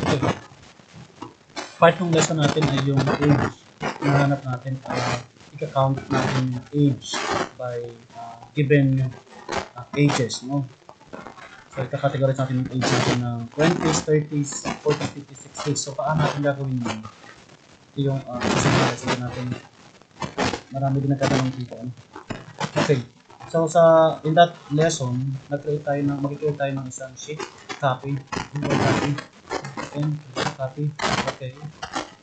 Okay. Part ng lesson natin ay yung age. Nahanap natin, i-count natin yung age by given ages, no? So, ika-categorize natin yung age natin ng 20s, 30s, 40s, 50s, 60s. So, paano natin gagawin yun? Ito yung susunod natin. Marami din nagtatanong dito. Okay. So, in that lesson, mag-create tayo ng isang sheet, copy, copy, okay.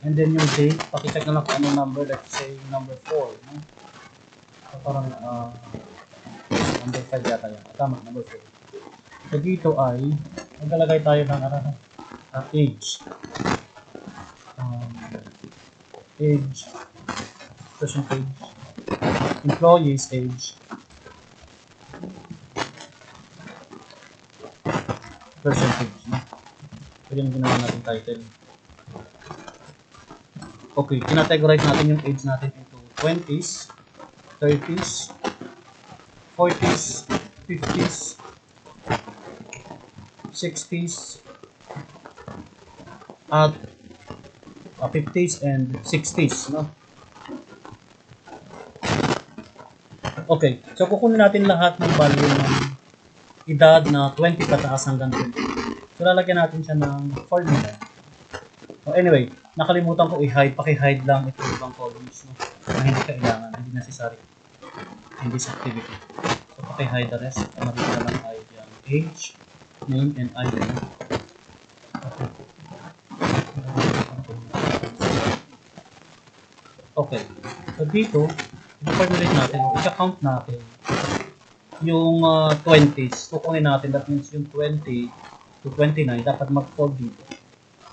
And then yung date, pakicheck na lang kung anong number, let's say number 4, no? So, parang number 5 yata yan. Tama, number 4. So, dito ay maglalagay tayo ng age. Age, percentage, employees age, percentage, no? So, yun yung ginawa natin title. Okay, kinategorize natin yung age natin into 20s, 30s, 40s, 50s, 60s, at 50s and 60s, no? Okay, so kukunin natin lahat ng value ng edad na 20 pataas hanggang 20. So lalagyan natin siya ng formula. So anyway, nakalimutan ko i-hide, paki-hide lang itong ibang columns, no? Na hindi kailangan, hindi necessary in this activity. So paki-hide the rest, makikita lang hide yung age, name, and ID. Okay, so dito, i-formulate natin, i-count natin yung 20s. Kukunin natin, that means yung 20 to 29, dapat mag-fall dito.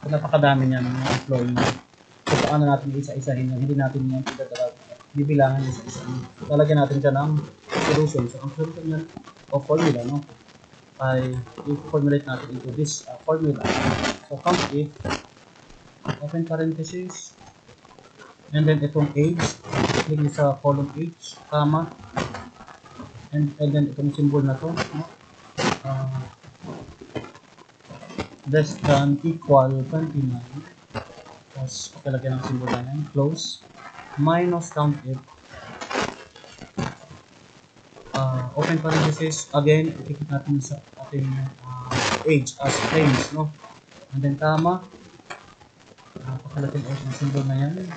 So, napakadami niyan ng employee. So, paano natin isa-isahin yun? Hindi natin yung bibilangan isa-isahin. Lalagyan natin siya ng solution. So, ang solution yan, o formula, no? Ay, i-formulate natin into this formula. So, count if, open parenthesis, and then itong age, click sa column age, comma, and then itong symbol na to, no? Less than equal 29, tapos pakilagyan ng symbol na yan, close, minus count if, open parenthesis, again, ikikit natin sa ating age as range, no? And then comma, pakilagyan ulit ng symbol na yan,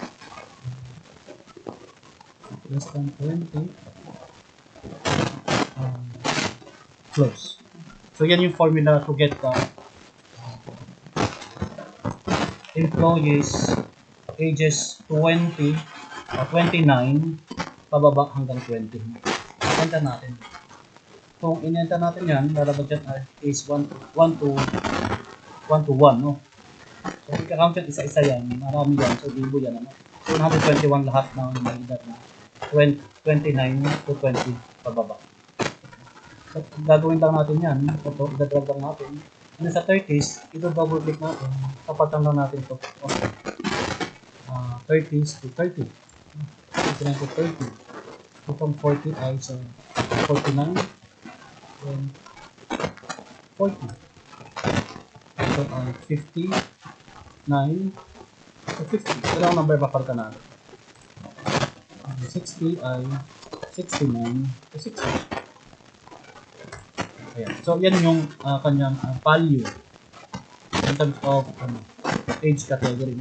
less than 20, close. So yan yung formula to get the employees ages 20 or 29 pababa hanggang 20. Enter natin. Kung in-enter natin yan, lalabas dyan is 1 to 1, no? So i-count yan isa-isa yan, marami yan, so libo yan, ano? 121 lahat ng may edad na 29 to 20 pababa. So, gagawin lang natin yan. Ito, idadrag lang natin. And sa 30s, i-double click natin. Kapatan lang natin ito. Okay. 30s to 30. 29 to 30. Itong 40 ay sa 49. Then 40. Ito ay 59 to 50. Ito lang number ba parta natin. 60 ay 69 to 60. Ayan. So, yan yung kanyang value in terms of age category.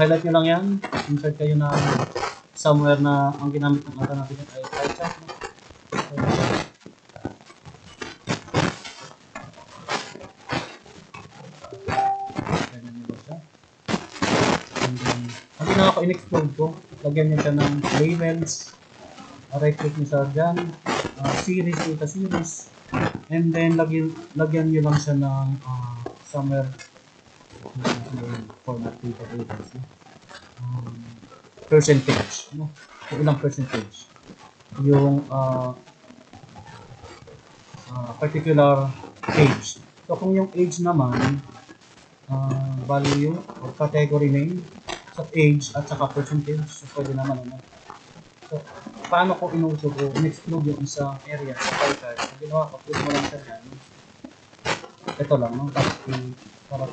Highlight nyo lang yan. Insert kayo na somewhere na ang ginamit ng mata natin ay pie chart. Ang ginawa ko, in-explode ko. Lagyan nyo siya ng labels. Right click nyo sa dyan. Series, data series. And then, lagyan nyo lang siya ng somewhere format data tables. Percentage. No? So, ilang percentage. Yung particular age. So, kung yung age naman, value or category name, sa age at saka percentage, so pwede naman. Ano? So, paano ko inuso ko, in-exclude yung isang area sa pie chart. Ang ginawa ko, pwede mo lang siya yan. Ito lang, no? Para